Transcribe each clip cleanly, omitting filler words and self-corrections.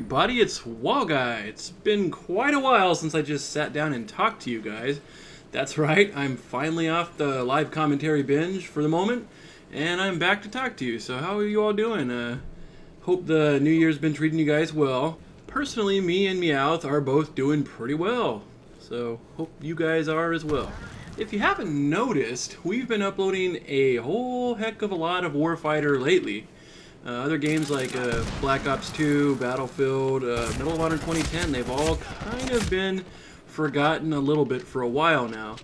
everybody, it's Wallguy. It's been quite a while since I just sat down and talked to you guys. That's right, I'm finally off the live commentary binge for the moment, and I'm back to talk to you. So how are you all doing? Hope the New Year's been treating you guys well. Personally, me and Meowth are both doing pretty well, so hope you guys are as well. If you haven't noticed, we've been uploading a whole heck of a lot of Warfighter lately. Other games like Black Ops 2, Battlefield, Medal of Honor 2010, they've all kind of been forgotten a little bit for a while now.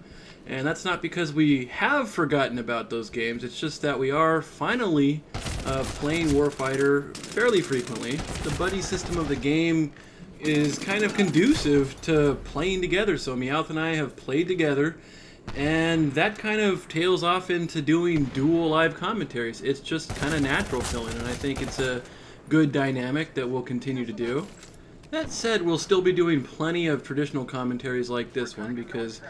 And that's not because we have forgotten about those games, it's just that we are finally playing Warfighter fairly frequently. The buddy system of the game is kind of conducive to playing together, so Meowth and I have played together. And that kind of tails off into doing dual live commentaries. It's just kind of natural feeling, and I think it's a good dynamic that we'll continue to do. That said, we'll still be doing plenty of traditional commentaries like this one because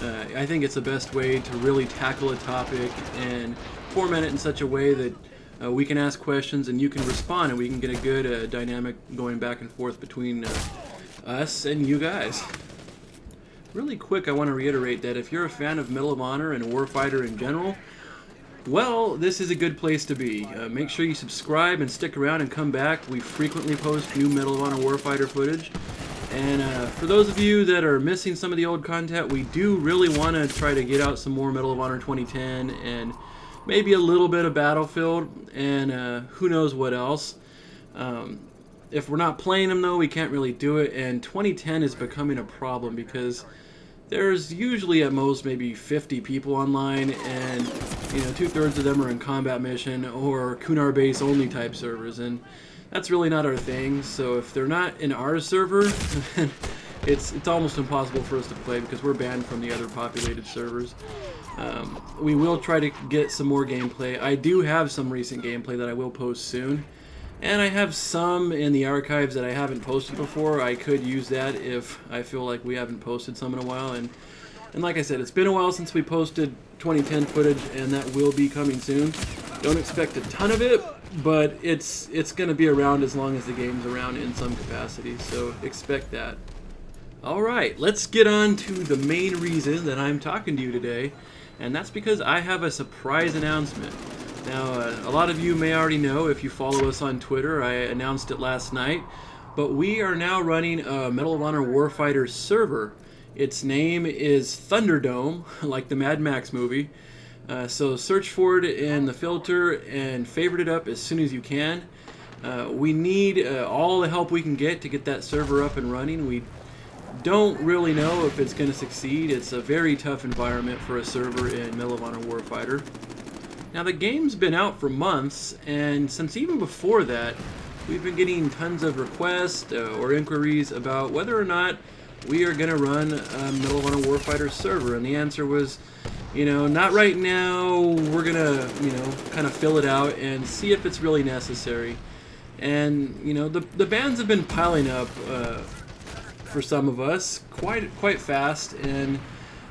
I think it's the best way to really tackle a topic and format it in such a way that we can ask questions and you can respond, and we can get a good dynamic going back and forth between us and you guys. Really quick, I want to reiterate that if you're a fan of Medal of Honor and Warfighter in general, well, this is a good place to be. Make sure you subscribe and stick around and come back. We frequently post new Medal of Honor Warfighter footage. And for those of you that are missing some of the old content, we do really want to try to get out some more Medal of Honor 2010 and maybe a little bit of Battlefield and who knows what else. If we're not playing them though, we can't really do it, and 2010 is becoming a problem because there's usually at most maybe 50 people online, and you know, 2/3 of them are in combat mission or Kunar base only type servers, and that's really not our thing. So if they're not in our server, it's almost impossible for us to play because we're banned from the other populated servers. We will try to get some more gameplay. I do have some recent gameplay that I will post soon. And I have some in the archives that I haven't posted before. I could use that if I feel like we haven't posted some in a while. And like I said, it's been a while since we posted 2010 footage, and that will be coming soon. Don't expect a ton of it, but it's going to be around as long as the game's around in some capacity. So expect that. Alright, let's get on to the main reason that I'm talking to you today. And that's because I have a surprise announcement. Now, a lot of you may already know if you follow us on Twitter. I announced it last night, but we are now running a Medal of Honor Warfighter server. Its name is Thunderdome, like the Mad Max movie. So search for it in the filter and favorite it up as soon as you can. We need all the help we can get to get that server up and running. We don't really know if it's going to succeed. It's a very tough environment for a server in Medal of Honor Warfighter. Now, the game's been out for months, and since even before that, we've been getting tons of requests or inquiries about whether or not we are going to run a Medal of Honor Warfighter server, and the answer was, you know, not right now. We're going to, you know, kind of fill it out and see if it's really necessary. And, you know, the bans have been piling up for some of us quite fast, and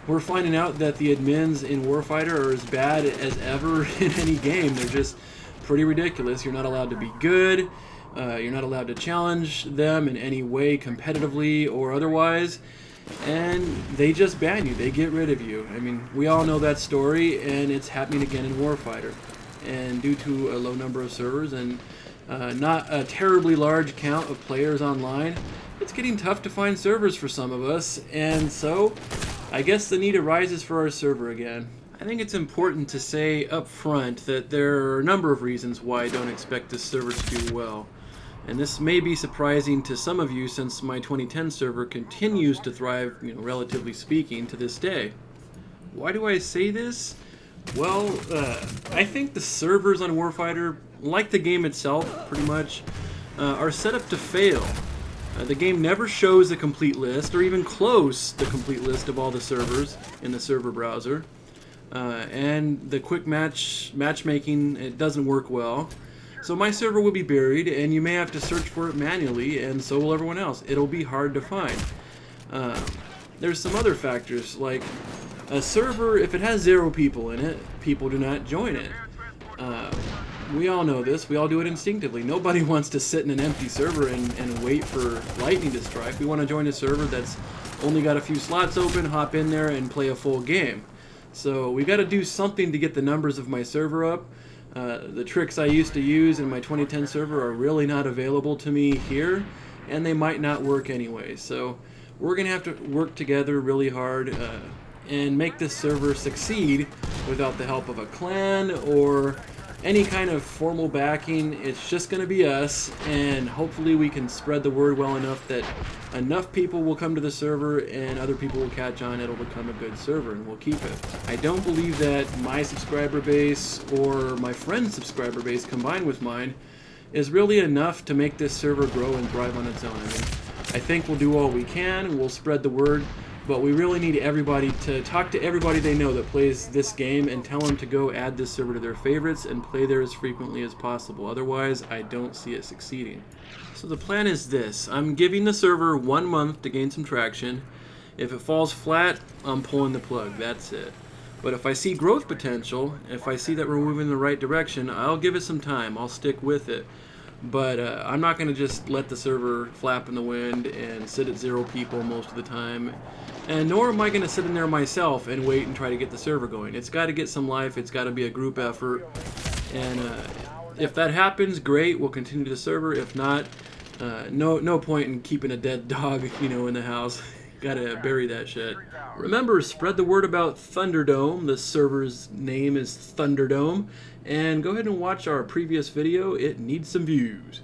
we're finding out that the admins in Warfighter are as bad as ever in any game. They're just pretty ridiculous. You're not allowed to be good. You're not allowed to challenge them in any way competitively or otherwise. And they just ban you. They get rid of you. I mean, we all know that story, and it's happening again in Warfighter. And due to a low number of servers and not a terribly large count of players online, it's getting tough to find servers for some of us. And so I guess the need arises for our server again. I think it's important to say up front that there are a number of reasons why I don't expect this server to do well. And this may be surprising to some of you since my 2010 server continues to thrive, you know, relatively speaking, to this day. Why do I say this? Well, I think the servers on Warfighter, like the game itself pretty much, are set up to fail. The game never shows a complete list, or even close the complete list of all the servers in the server browser. And the quick matchmaking, it doesn't work well. So my server will be buried, and you may have to search for it manually, and so will everyone else. It'll be hard to find. There's some other factors, like a server, if it has 0 people in it, people do not join it. We all know this. We all do it instinctively. Nobody wants to sit in an empty server and wait for lightning to strike. We want to join a server that's only got a few slots open, hop in there, and play a full game. So we got to do something to get the numbers of my server up. The tricks I used to use in my 2010 server are really not available to me here, and they might not work anyway. So we're going to have to work together really hard and make this server succeed without the help of a clan or any kind of formal backing. It's just going to be us, and hopefully we can spread the word well enough that enough people will come to the server and other people will catch on. It'll become a good server and we'll keep it. I don't believe that my subscriber base or my friend's subscriber base combined with mine is really enough to make this server grow and thrive on its own. I mean, I think we'll do all we can, we'll spread the word, but we really need everybody to talk to everybody they know that plays this game and tell them to go add this server to their favorites and play there as frequently as possible. Otherwise, I don't see it succeeding. So the plan is this. I'm giving the server 1 month to gain some traction. If it falls flat, I'm pulling the plug. That's it. But if I see growth potential, if I see that we're moving in the right direction, I'll give it some time. I'll stick with it. But I'm not going to just let the server flap in the wind and sit at 0 people most of the time. And nor am I going to sit in there myself and wait and try to get the server going. It's got to get some life. It's got to be a group effort. And if that happens, great. We'll continue the server. If not, no point in keeping a dead dog, in the house. Gotta bury that shit. Remember, spread the word about Thunderdome. The server's name is Thunderdome. And go ahead and watch our previous video. It needs some views.